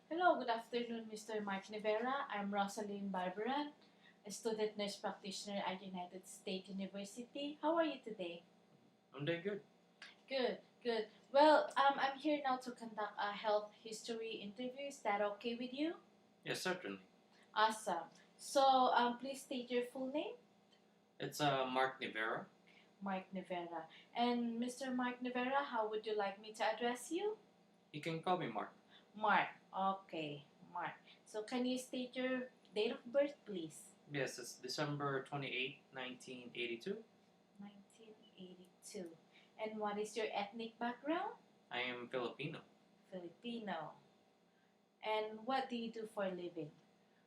Hello, good afternoon, Mr. Mark Nivera. I'm Rosalind Barbaran, a student nurse practitioner at United States University. How are you today? I'm doing good. Good, good. Well, I'm here now to conduct a health history interview. Is that okay with you? Yes, certainly. Awesome. So, please state your full name. It's Mark Nivera. Mark Nivera. And Mr. Mark Nivera, how would you like me to address you? You can call me Mark. Mark. Okay, Mark. So, can you state your date of birth, please? Yes, it's December 28, 1982. 1982. And what is your ethnic background? I am Filipino. Filipino. And what do you do for a living?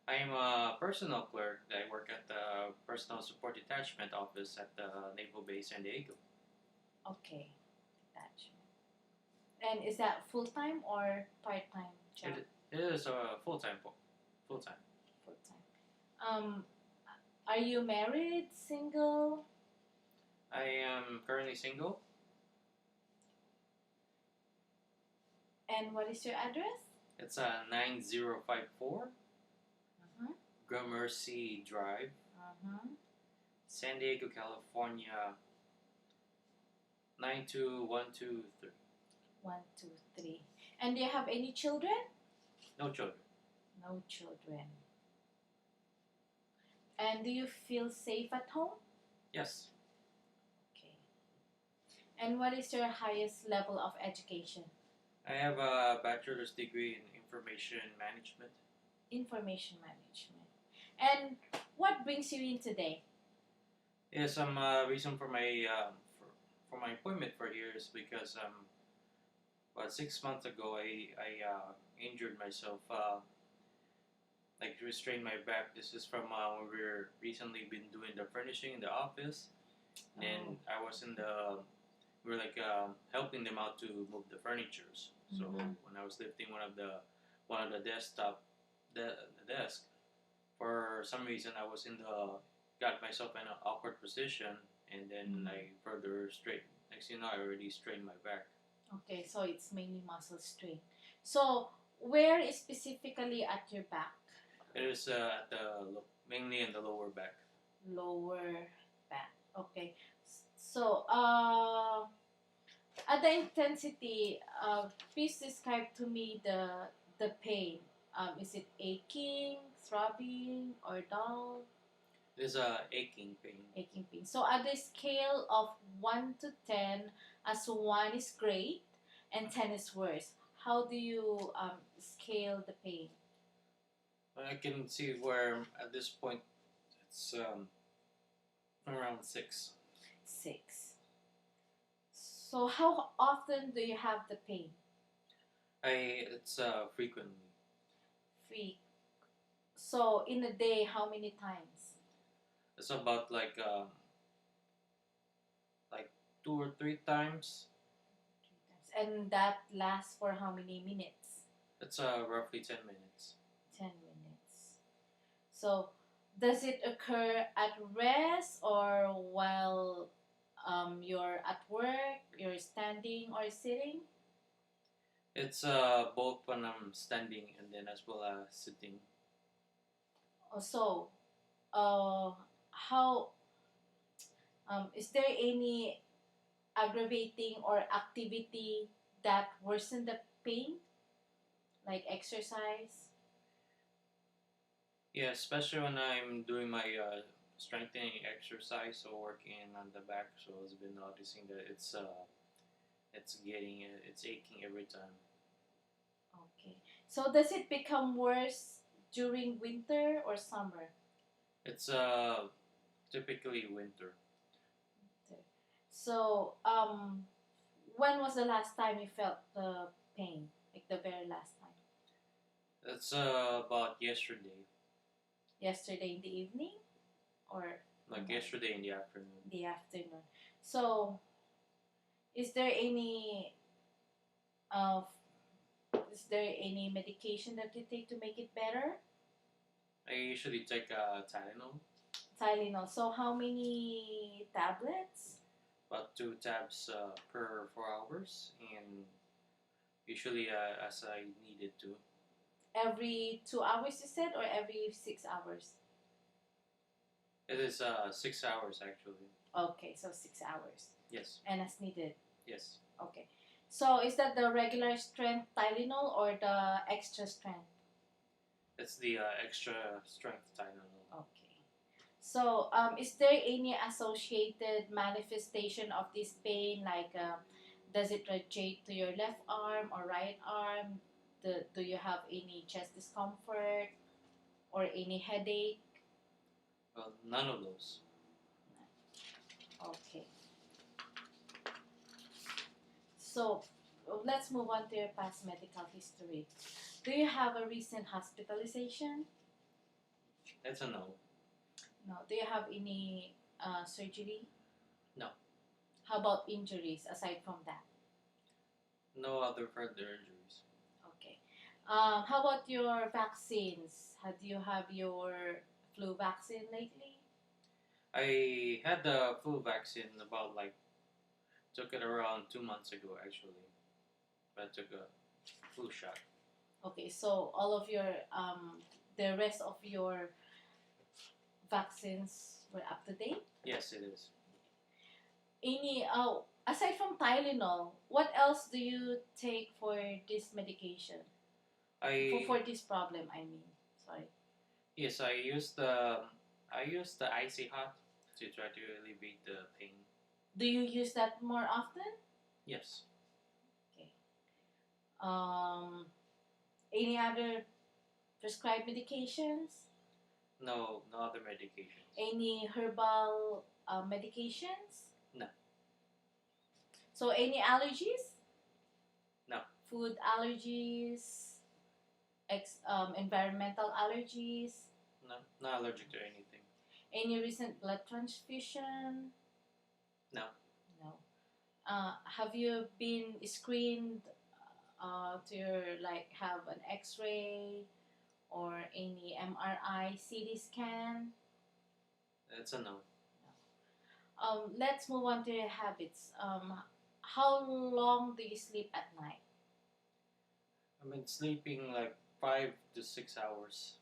I am a personal clerk. I work at the Personal Support Detachment Office at the Naval Base San Diego. Okay, detachment. And is that full time or part time job? It is a full-time. Full-time. Full time. Are you married, single? I am currently single. And what is your address? It's 9054 Uh-huh. Gramercy Drive, Uh-huh. San Diego, California 92123. 1, 2, 3. And do you have any children? No children. No children. And do you feel safe at home? Yes. Okay. And what is your highest level of education? I have a bachelor's degree in information management. Information management. And what brings you in today? Yes, reason for my appointment for here is because about 6 months ago I injured myself, like restrained my back. This is from when we're recently been doing the furnishing in the office, and I was in the we were like helping them out to move the furnitures. So when I was lifting one of the desktop the desk, for some reason I was got myself in an awkward position, and then I further straight. Next thing you know, I already strained my back. Okay, so it's mainly muscle strain. So where is specifically at your back? It is mainly in the lower back. Lower back. Okay. So at the intensity, please describe to me the pain. Is it aching, throbbing, or dull? It is a aching pain. Aching pain. So at the scale of 1 to 10, as 1 is great and 10 is worse, how do you scale the pain? I can see where at this point it's around 6. 6. So how often do you have the pain? It's frequently. So in a day, how many times? It's about like 2 or 3 times. 3 times. And that lasts for how many minutes? It's roughly 10 minutes. 10 minutes. So does it occur at rest or while you're at work, you're standing or sitting? It's both when I'm standing and then as well as sitting. So, how is there any aggravating or activity that worsen the pain, like exercise? Yeah, especially when I'm doing my strengthening exercise or working on the back. So I've been noticing that it's aching every time. Okay. So does it become worse during winter or summer? It's typically winter. Winter. So when was the last time you felt the pain? Like the very last time? It's about yesterday. Yesterday in the evening or Like yesterday in the afternoon. the afternoon. So is there any uh, is there any medication that you take to make it better? I usually take Tylenol. Tylenol. So how many tablets? About 2 tabs per 4 hours, and usually as I needed to. every 2 hours, you said, or every 6 hours? It is 6 hours actually. Okay, so 6 hours. Yes. And as needed. Yes. Okay. So is that the regular strength Tylenol or the extra strength? It's the extra strength Tylenol. Okay. So is there any associated manifestation of this pain? Like, does it radiate to your left arm or right arm? Do you have any chest discomfort or any headache? Well, none of those. Okay. So let's move on to your past medical history. Do you have a recent hospitalization? That's a no. No. Do you have any surgery? No. How about injuries aside from that? No other further injuries. Okay. How about your vaccines? Do you have your flu vaccine lately? I had the flu vaccine about took it around 2 months ago actually. But I took a flu shot. Okay, so all of your the rest of your vaccines were up to date? Yes, it is. Any aside from Tylenol, what else do you take for this medication? For this problem, I mean. Sorry. Yes, I use the icy hot to try to alleviate the pain. Do you use that more often? Yes. Okay. Any other prescribed medications? No other medications. Any herbal medications? No. So any allergies? No. Food allergies? Environmental allergies? No, not allergic to anything. Any recent blood transfusion? No. No. Have you been screened to have an X-ray or any MRI, CT scan? That's a no. Let's move on to your habits. How long do you sleep at night? I've been sleeping like 5 to 6 hours.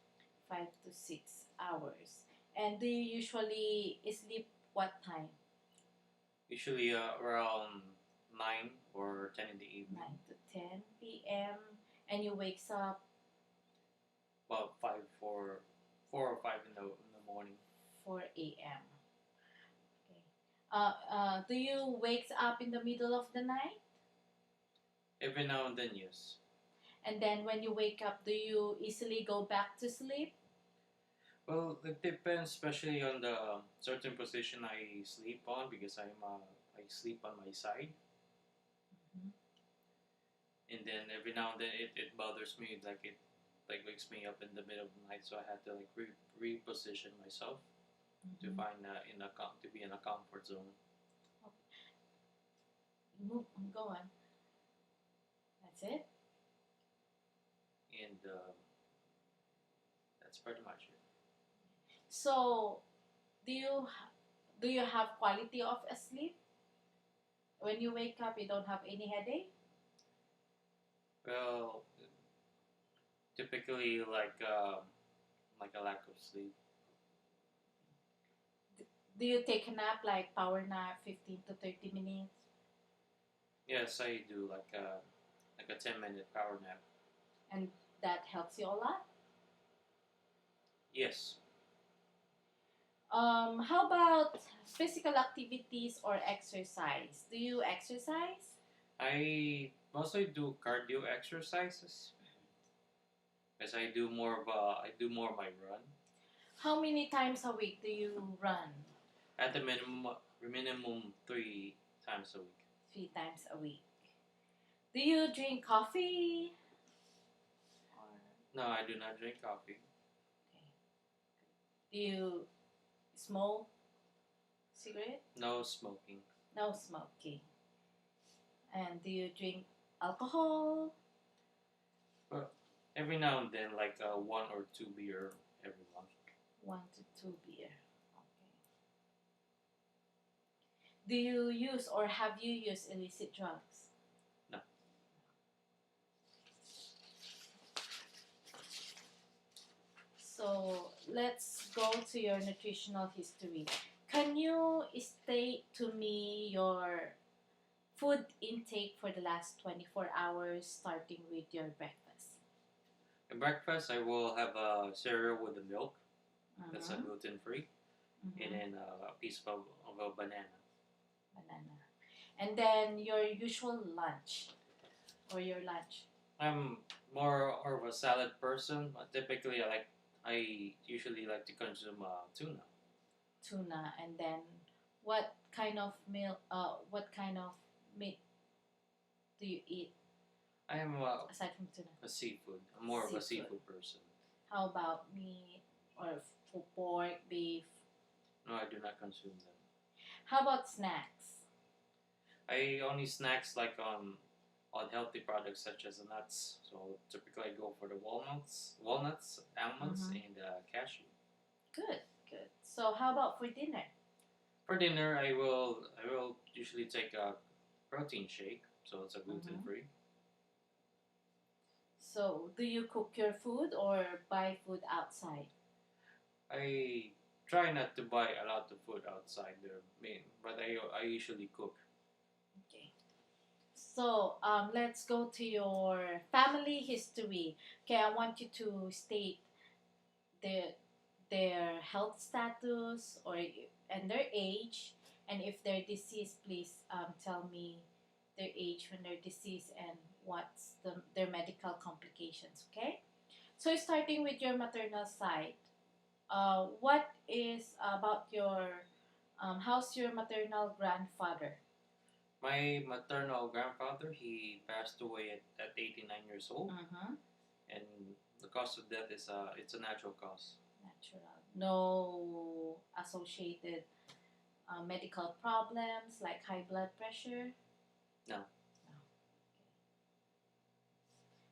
5 to 6 hours. And do you usually sleep what time? Usually around 9 or 10 in the evening. 9 to 10 p.m. And you wakes up About 4 or 5 in the morning. 4 a.m. Okay. Do you wake up in the middle of the night? Every now and then, yes. And then when you wake up, do you easily go back to sleep? Well, it depends, especially on the certain position I sleep on because I sleep on my side. Mhm. And then every now and then it bothers me, it wakes me up in the middle of the night, so I had to reposition myself to find to be in a comfort zone. Go on. That's it. And that's pretty much it. So, do you have quality of sleep? When you wake up, you don't have any headache? Well, typically like a lack of sleep. Do you take a nap, like power nap, 15 to 30 minutes? Yes, I do like a 10-minute power nap. And that helps you a lot? Yes. How about physical activities or exercise? Do you exercise? I mostly do cardio exercises because I do more of my run. How many times a week do you run? At the minimum 3 times a week. 3 times a week. Do you drink coffee? No, I do not drink coffee. Okay. Do you smoke cigarette? No smoking. No smoking. And do you drink alcohol? Well, every now and then, 1 or 2 beer every month. 1 to 2 beer. Okay. Do you use or have you used illicit drugs? No. So let's go to your nutritional history. Can you state to me your food intake for the last 24 hours, starting with your breakfast? At breakfast, I will have a cereal with the milk. That's a Mm-hmm. gluten free, and Mm-hmm. then a piece of a banana. Banana. And then your usual lunch or your lunch. I'm more of a salad person. Typically, I usually like to consume tuna. Tuna. And then what kind of meal, what kind of meat do you eat I am aside from tuna? a seafood. I'm more of a Seafood. seafood person. How about meat or pork, beef? No, I do not consume them. How about snacks? I only snacks like on healthy products such as nuts. So typically I go for the walnuts, almonds, Mm-hmm. and cashew. Good, good. So how about for dinner? For dinner, I will usually take a protein shake. So it's a gluten free. So do you cook your food or buy food outside? I try not to buy a lot of food outside there, but I usually cook. Okay. So let's go to your family history. Okay, I want you to state their their health status or and their age, and if they're deceased, please tell me their age when they're deceased and what's their medical complications. Okay, so starting with your maternal side, what is about your how's your maternal grandfather? My maternal grandfather, he passed away at 89 years old, Mm-hmm. and the cause of death is it's a natural cause. Natural. No associated medical problems like high blood pressure? No. No.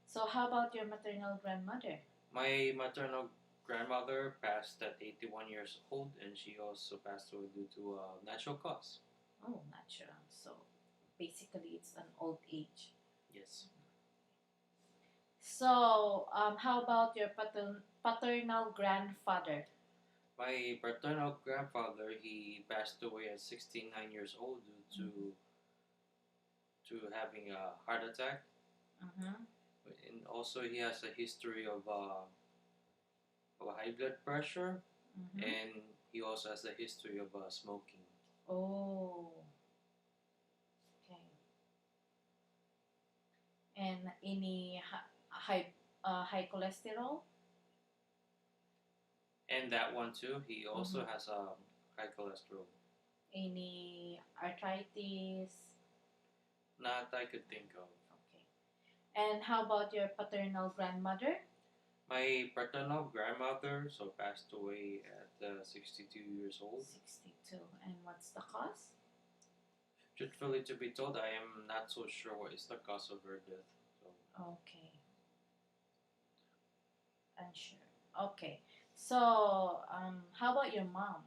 So, how about your maternal grandmother? My maternal grandmother passed at 81 years old, and she also passed away due to a natural cause. Oh, natural. So, basically, it's an old age. Yes. So, how about your paternal grandfather? My paternal grandfather, he passed away at 69 years old due to having a heart attack. Mm-hmm. And also he has a history of high blood pressure, Mm-hmm. and he also has a history of smoking. Oh, okay. And any high cholesterol? And that one too, he also Mm-hmm. has high cholesterol. Any arthritis? Not I could think of. Okay. And how about your paternal grandmother? My paternal grandmother so passed away at 62 years old. 62. And what's the cause? Truthfully, to be told, I am not so sure what is the cause of her death. So. Okay. Unsure. Okay. So, how about your mom?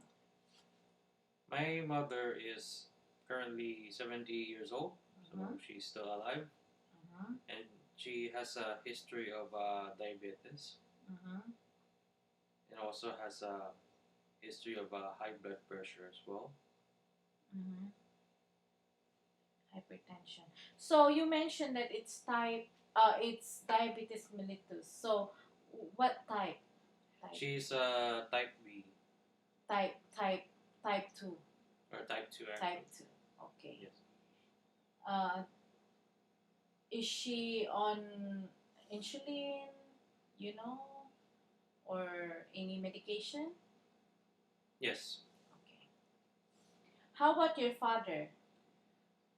My mother is currently 70 years old, so Mm-hmm. she's still alive, Mm-hmm. and she has a history of diabetes, Mm-hmm. and also has a history of high blood pressure as well. Mm-hmm. Hypertension. So you mentioned that it's diabetes mellitus. So what type? She's type B Type type type two. or type 2 actually. Type two. Okay. Yes. Uh, is she on insulin? You know, or any medication? Yes. Okay. How about your father?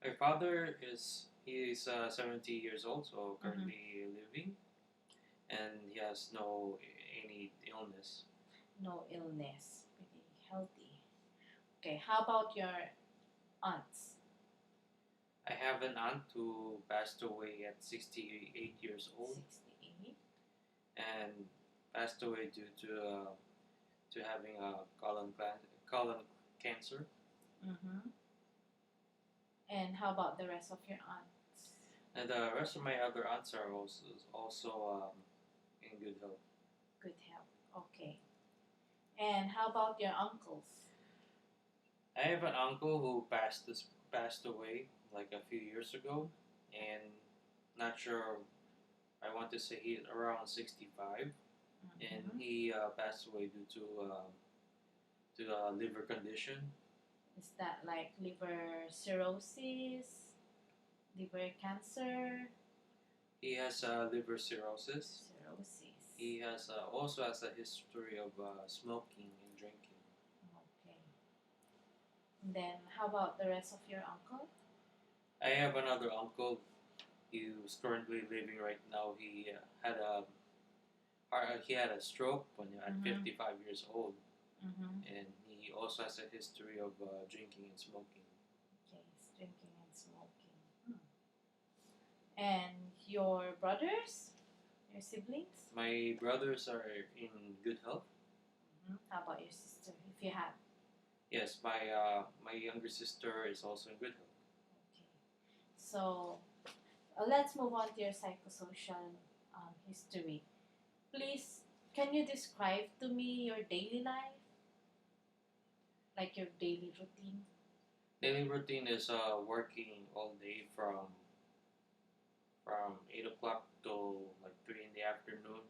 My father is 70 years old, so currently living, and he has no any illness. No illness. Pretty healthy. Okay. How about your aunts? I have an aunt who passed away at 68 years old 68. and passed away due to having a colon cancer. Mm-hmm. And how about the rest of your aunts? And the rest of my other aunts are also in good health. Good health. Okay. And how about your uncles? I have an uncle who passed away like a few years ago, and not sure. I want to say he's around 65, and Mhm. he passed away due to a liver condition. Is that like liver cirrhosis, liver cancer, He has liver cirrhosis. cirrhosis? He has also has a history of smoking and drinking. Okay. And then how about the rest of your uncle? I have another uncle who's currently living right now. He had a stroke when at Mm-hmm. 55 years old, Mm-hmm. and he also has a history of drinking and smoking. Okay, it's drinking and smoking. And your brothers, your siblings? My brothers are in good health. How about your sister, if you have? Yes, my younger sister is also in good health. Okay. So let's move on to your psychosocial history. Please, can you describe to me your daily life, like your daily routine? Daily routine is working all day from 8 o'clock to like 3 in the afternoon,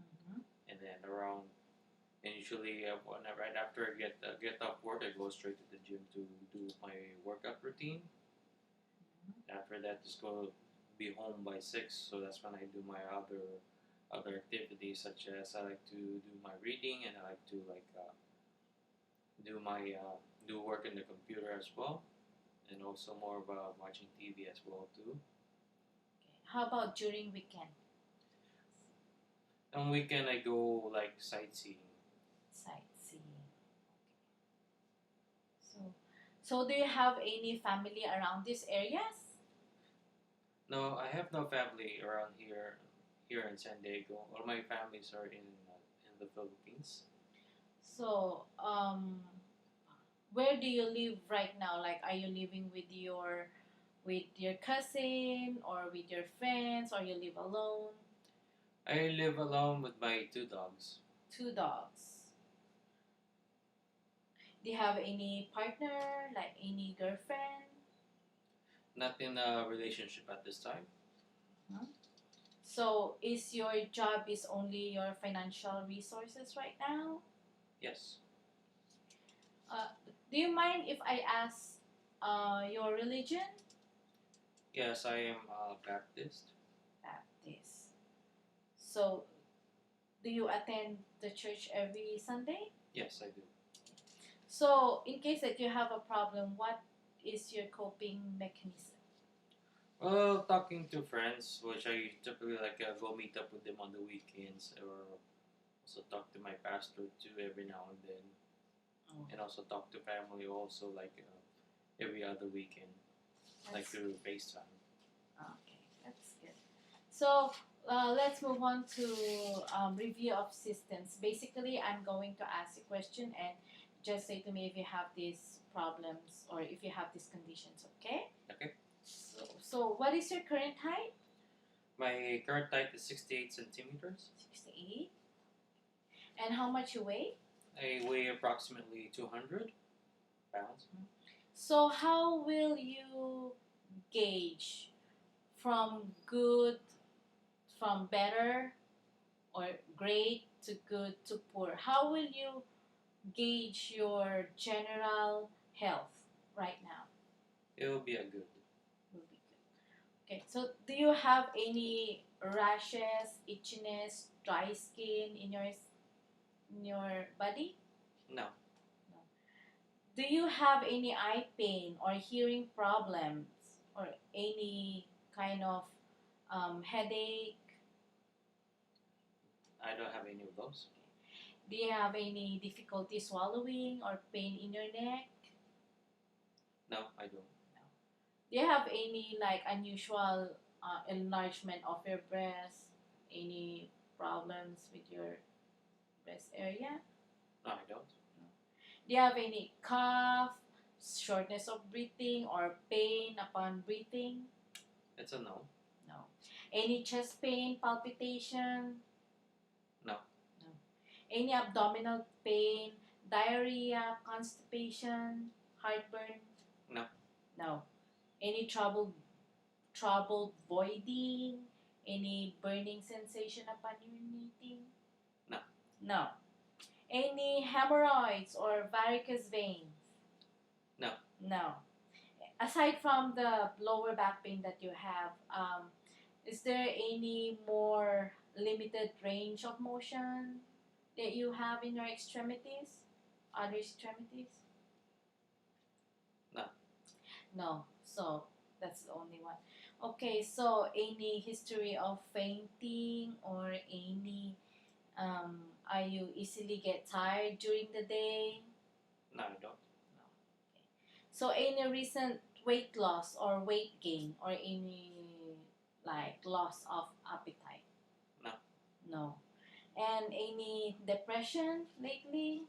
Mm-hmm. and then around and usually right after I get off work, I go straight to the gym to do my workout routine. After that, just go be home by 6. So that's when I do my other activities, such as I like to do my reading, and I like to do work in the computer as well, and also more about watching TV as well too. Okay. How about during weekend? On weekend, I go like sightseeing. Sightseeing. So do you have any family around these areas? No, I have no family around here in San Diego. All my families are in the Philippines. So, where do you live right now? Like, are you living with your cousin or with your friends, or you live alone? I live alone with my 2 dogs. Two dogs. Do you have any partner, like any girlfriend? Not in a relationship at this time. Hmm? So, is your job is only your financial resources right now? Yes. Uh, do you mind if I ask your religion? Yes, I am Baptist. Baptist. So, do you attend the church every Sunday? Yes, I do. So, in case that you have a problem, what is your coping mechanism? Well, talking to friends, which I typically go meet up with them on the weekends, or also talk to my pastor too every now and then, Oh, and also talk to family also every other weekend, like that's through FaceTime. okay. That's good. So, let's move on to review of systems. Basically, I'm going to ask a question and just say to me if you have these problems or if you have these conditions. Okay. Okay. So what is your current height? My current height is 68 centimeters. 68. And how much you weigh? I weigh approximately 200 pounds. So how will you gauge from good, from better, or great to good to poor? How will you gauge your general health right now? It will be a good. Will be good. Okay. So do you have any rashes, itchiness, dry skin in your body? No, Do you have any eye pain or hearing problems or any kind of headache? I don't have any of those. Do you have any difficulty swallowing or pain in your neck? No, I don't. Do you have any like unusual enlargement of your breast? Any problems with your breast area? No, I don't. Do you have any cough, shortness of breathing, or pain upon breathing? It's a no. No. Any chest pain, palpitation? No. No. Any abdominal pain, diarrhea, constipation, heartburn? No. No. Any trouble voiding? Any burning sensation upon urinating? No. No. Any hemorrhoids or varicose veins? No. No. Aside from the lower back pain that you have, is there any more limited range of motion that you have in your extremities? Other extremities? No. No. So that's the only one. Okay, so any history of fainting or any are you easily get tired during the day? No, I don't. No. Okay. So any recent weight loss or weight gain or any like loss of appetite? No. No. And any depression lately?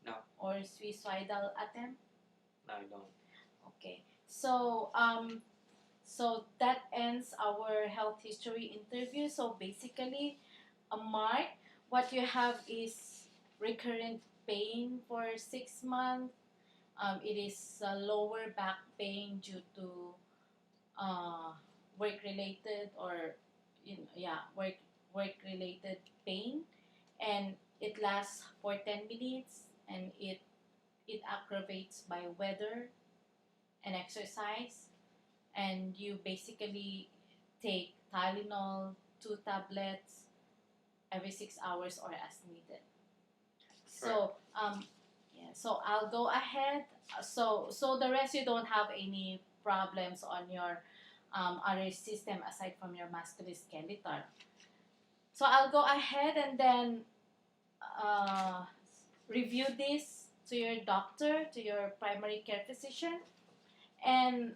No. Or suicidal attempt? No, I don't. Okay. So that ends our health history interview. So basically, Mark, what you have is recurrent pain for 6 months. It is lower back pain due to uh, work related or work related pain, and it lasts for 10 minutes, and it aggravates by weather and exercise, and you basically take Tylenol 2 tablets every 6 hours or as needed. So yeah, so I'll go ahead. So the rest you don't have any problems on your other system aside from your musculoskeletal. So I'll go ahead and then uh, review this to your doctor, to your primary care physician, and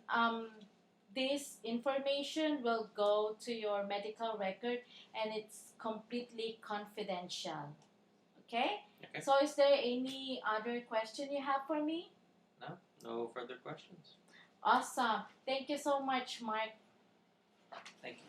this information will go to your medical record, and it's completely confidential. Okay? Okay. So is there any other question you have for me? No. No further questions. Awesome. Thank you so much, Mark. Thank you.